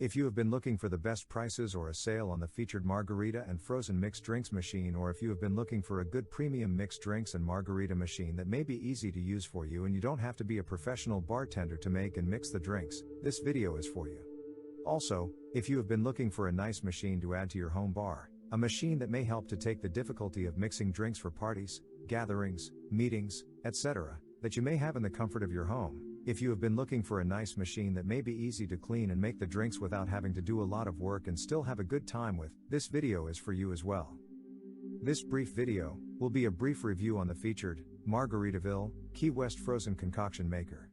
If you have been looking for the best prices or a sale on the featured margarita and frozen mixed drinks machine, or if you have been looking for a good premium mixed drinks and margarita machine that may be easy to use for you and you don't have to be a professional bartender to make and mix the drinks, this video is for you. Also, if you have been looking for a nice machine to add to your home bar, a machine that may help to take the difficulty of mixing drinks for parties, gatherings, meetings, etc., that you may have in the comfort of your home. If you have been looking for a nice machine that may be easy to clean and make the drinks without having to do a lot of work and still have a good time with, this video is for you as well. This brief video will be a brief review on the featured Margaritaville Key West frozen concoction maker.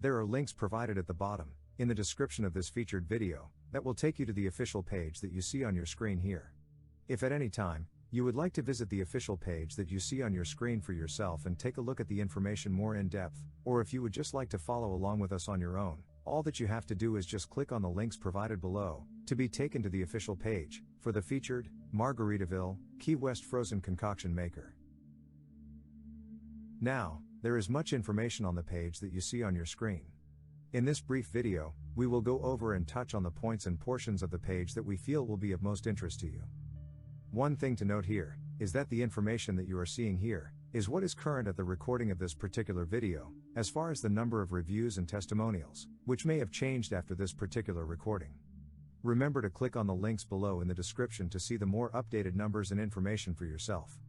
There are links provided at the bottom in the description of this featured video that will take you to the official page that you see on your screen here. If at any time you would like to visit the official page that you see on your screen for yourself and take a look at the information more in depth, or if you would just like to follow along with us on your own, all that you have to do is just click on the links provided below to be taken to the official page for the featured Margaritaville Key West frozen concoction maker. Now, there is much information on the page that you see on your screen. In this brief video, we will go over and touch on the points and portions of the page that we feel will be of most interest to you. One thing to note here is that the information that you are seeing here is what is current at the recording of this particular video, as far as the number of reviews and testimonials, which may have changed after this particular recording. Remember to click on the links below in the description to see the more updated numbers and information for yourself.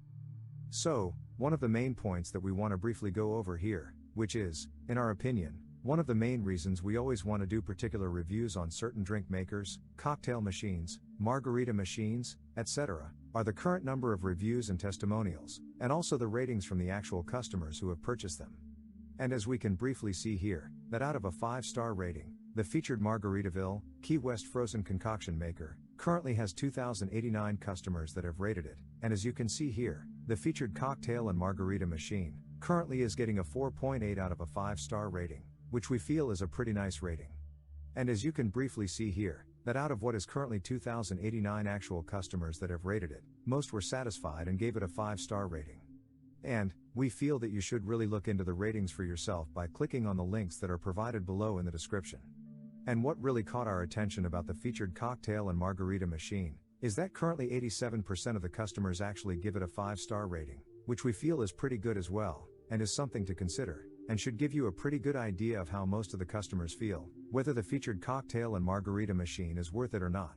So, one of the main points that we want to briefly go over here, which is, in our opinion, one of the main reasons we always want to do particular reviews on certain drink makers, cocktail machines, margarita machines, etc., are the current number of reviews and testimonials, and also the ratings from the actual customers who have purchased them. And as we can briefly see here, that out of a 5-star rating, the featured Margaritaville Key West frozen concoction maker currently has 2,089 customers that have rated it, and as you can see here, the featured cocktail and margarita machine currently is getting a 4.8 out of a 5-star rating, which we feel is a pretty nice rating. And as you can briefly see here, that out of what is currently 2,089 actual customers that have rated it, most were satisfied and gave it a 5-star rating. And we feel that you should really look into the ratings for yourself by clicking on the links that are provided below in the description. And what really caught our attention about the featured cocktail and margarita machine is that currently 87% of the customers actually give it a 5-star rating, which we feel is pretty good as well, and is something to consider, and should give you a pretty good idea of how most of the customers feel, whether the featured cocktail and margarita machine is worth it or not.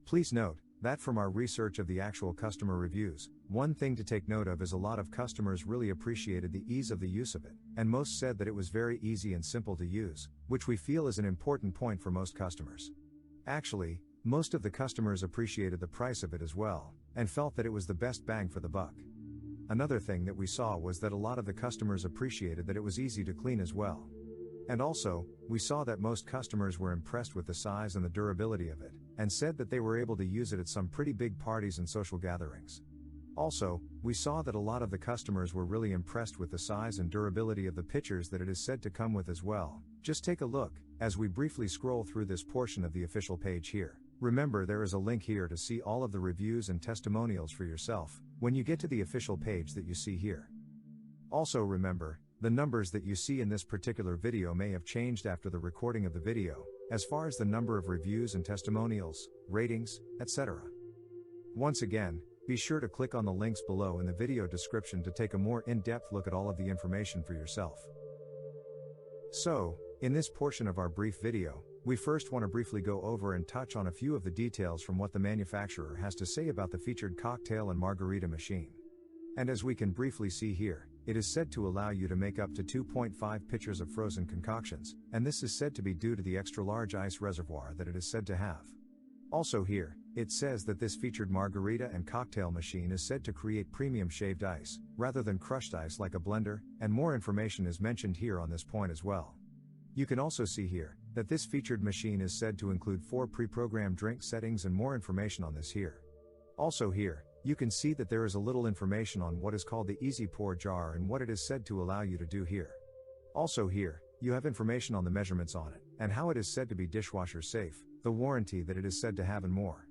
Please note that from our research of the actual customer reviews, one thing to take note of is a lot of customers really appreciated the ease of the use of it, and most said that it was very easy and simple to use, which we feel is an important point for most customers. Actually, most of the customers appreciated the price of it as well, and felt that it was the best bang for the buck. Another thing that we saw was that a lot of the customers appreciated that it was easy to clean as well. And also, we saw that most customers were impressed with the size and the durability of it, and said that they were able to use it at some pretty big parties and social gatherings. Also, we saw that a lot of the customers were really impressed with the size and durability of the pitchers that it is said to come with as well. Just take a look, as we briefly scroll through this portion of the official page here. Remember, there is a link here to see all of the reviews and testimonials for yourself, when you get to the official page that you see here. Also remember, the numbers that you see in this particular video may have changed after the recording of the video, as far as the number of reviews and testimonials, ratings, etc. Once again, be sure to click on the links below in the video description to take a more in-depth look at all of the information for yourself. So, in this portion of our brief video, we first want to briefly go over and touch on a few of the details from what the manufacturer has to say about the featured cocktail and margarita machine. And as we can briefly see here, it is said to allow you to make up to 2.5 pitchers of frozen concoctions, and this is said to be due to the extra large ice reservoir that it is said to have. Also here, it says that this featured margarita and cocktail machine is said to create premium shaved ice, rather than crushed ice like a blender, and more information is mentioned here on this point as well. You can also see here, that this featured machine is said to include 4 pre-programmed drink settings and more information on this here. Also here, you can see that there is a little information on what is called the easy pour jar and what it is said to allow you to do here. Also here, you have information on the measurements on it, and how it is said to be dishwasher safe, the warranty that it is said to have and more.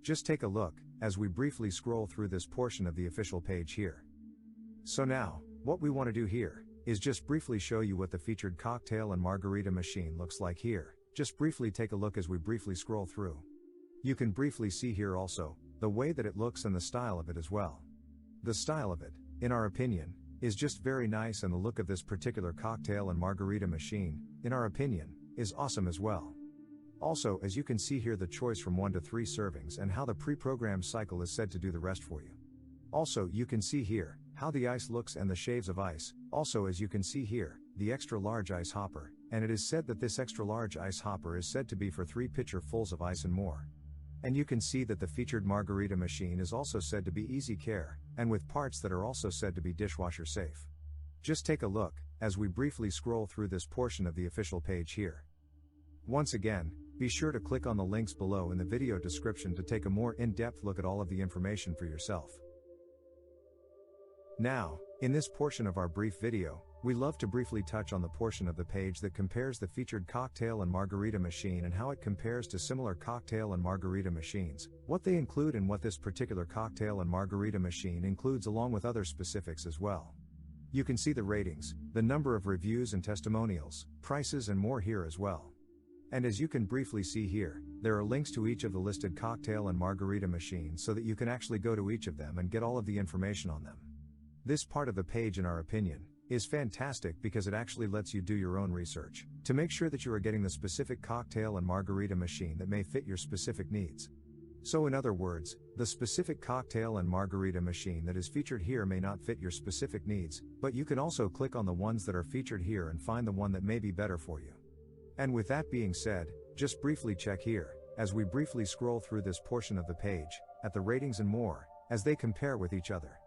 Just take a look, as we briefly scroll through this portion of the official page here. So now, what we want to do here, is just briefly show you what the featured cocktail and margarita machine looks like here, Just briefly take a look as we briefly scroll through. You can briefly see here also, the way that it looks and the style of it as well. The style of it, in our opinion, is just very nice, and the look of this particular cocktail and margarita machine, in our opinion, is awesome as well. Also, as you can see here, the choice from 1 to 3 servings and how the pre-programmed cycle is said to do the rest for you. Also, you can see here, how the ice looks and the shades of ice. Also, as you can see here, the extra large ice hopper, and it is said that this extra large ice hopper is said to be for 3 pitcher fulls of ice and more. And you can see that the featured margarita machine is also said to be easy care, and with parts that are also said to be dishwasher safe. Just take a look, as we briefly scroll through this portion of the official page here. Once again, be sure to click on the links below in the video description to take a more in-depth look at all of the information for yourself. Now, in this portion of our brief video, we love to briefly touch on the portion of the page that compares the featured cocktail and margarita machine and how it compares to similar cocktail and margarita machines, what they include and what this particular cocktail and margarita machine includes, along with other specifics as well. You can see the ratings, the number of reviews and testimonials, prices and more here as well. And as you can briefly see here, there are links to each of the listed cocktail and margarita machines so that you can actually go to each of them and get all of the information on them. This part of the page, in our opinion, is fantastic because it actually lets you do your own research to make sure that you are getting the specific cocktail and margarita machine that may fit your specific needs. So in other words, the specific cocktail and margarita machine that is featured here may not fit your specific needs, but you can also click on the ones that are featured here and find the one that may be better for you. And with that being said, just briefly check here, as we briefly scroll through this portion of the page, at the ratings and more, as they compare with each other.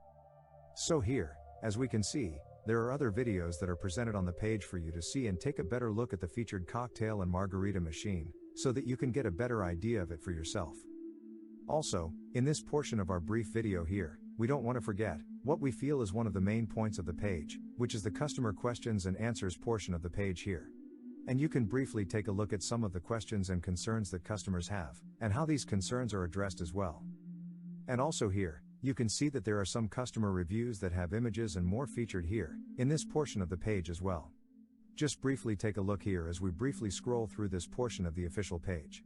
So here, as we can see, there are other videos that are presented on the page for you to see and take a better look at the featured cocktail and margarita machine, so that you can get a better idea of it for yourself. Also, in this portion of our brief video here, we don't want to forget what we feel is one of the main points of the page, which is the customer questions and answers portion of the page here. And you can briefly take a look at some of the questions and concerns that customers have, and how these concerns are addressed as well. And also here, you can see that there are some customer reviews that have images and more featured here, in this portion of the page as well. Just briefly take a look here as we briefly scroll through this portion of the official page.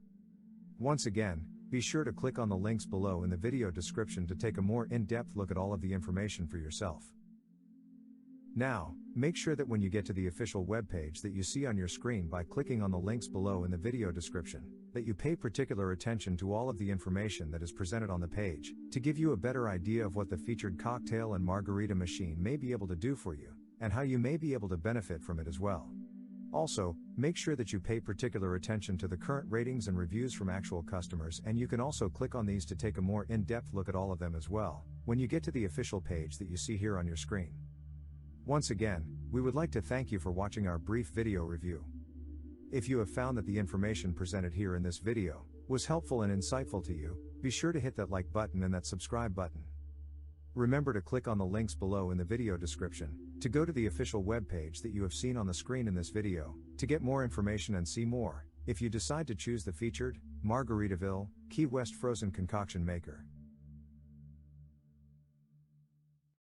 Once again, be sure to click on the links below in the video description to take a more in-depth look at all of the information for yourself. Now, make sure that when you get to the official webpage that you see on your screen by clicking on the links below in the video description, that you pay particular attention to all of the information that is presented on the page, to give you a better idea of what the featured cocktail and margarita machine may be able to do for you, and how you may be able to benefit from it as well. Also, make sure that you pay particular attention to the current ratings and reviews from actual customers, and you can also click on these to take a more in-depth look at all of them as well, when you get to the official page that you see here on your screen. Once again, we would like to thank you for watching our brief video review. If you have found that the information presented here in this video was helpful and insightful to you, be sure to hit that like button and that subscribe button. Remember to click on the links below in the video description to go to the official webpage that you have seen on the screen in this video to get more information and see more, if you decide to choose the featured Margaritaville Key West frozen concoction maker.